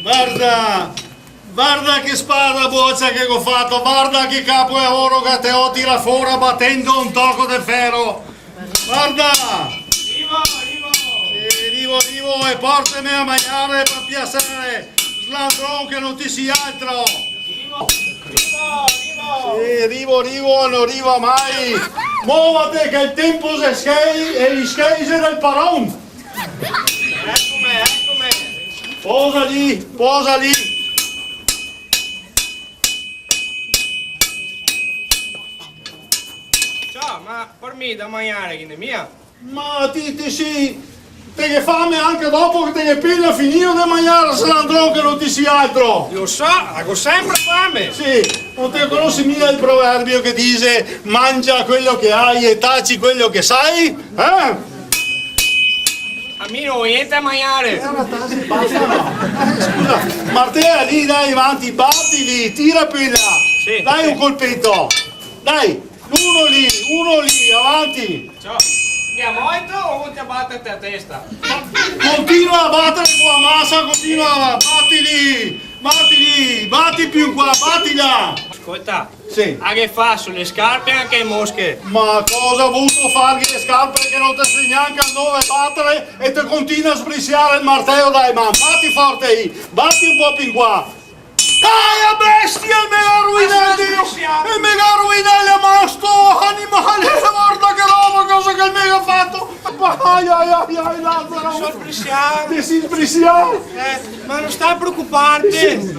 Guarda, guarda che spada boccia che ho fatto, guarda che capo e oro che te ho tirato fuori battendo un tocco di ferro. Guarda! Arrivo e portami a mangiare per piacere, slandrone che non ti sia altro. Sì, arrivo, non arriva mai. Muovate che il tempo si schei e gli schei del paron. Eccomi. Posa lì. Ciao, ma per me da mangiare che ne mia? Ma ti sì, te che fame anche dopo che te che piglia finito di mangiare slandrone che non ti sia altro. Lo so, ho sempre fame. Sì, non te conosci mica il proverbio che dice mangia quello che hai e taci quello che sai? Eh? A me non ho niente a mangiare. Scusa, Martea lì dai avanti, battili, tira pilla, Sì, dai sì. un colpetto, dai, uno lì, avanti, Ciao. Andiamo molto o vuoi batterti a testa? continua a battere con la massa, continua, batti più qua, battila. Ascolta, Sì. a che fa sulle scarpe anche le mosche? Ma cosa ho voluto fargli le scarpe che non ti sai neanche a dove battere e ti continua a sbriziare il martello dai man, batti forte lì, batti un po' più in qua. Dai a bestia, il mega ruinelli, il mega ruinelli è morto, animale, guarda che roba, cosa che il mega ha fatto. Ai, Lazzaro, ti si sbriziare. Ma non stai a preoccuparti.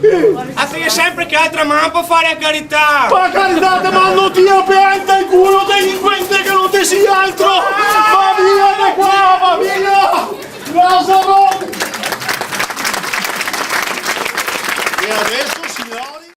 A te sempre che altra mano per fare a carità. Ma carità, ti mando tia pianta il culo delinquente che non ti sia altro. Va via di qua, va via, Lazzaro. E adesso signore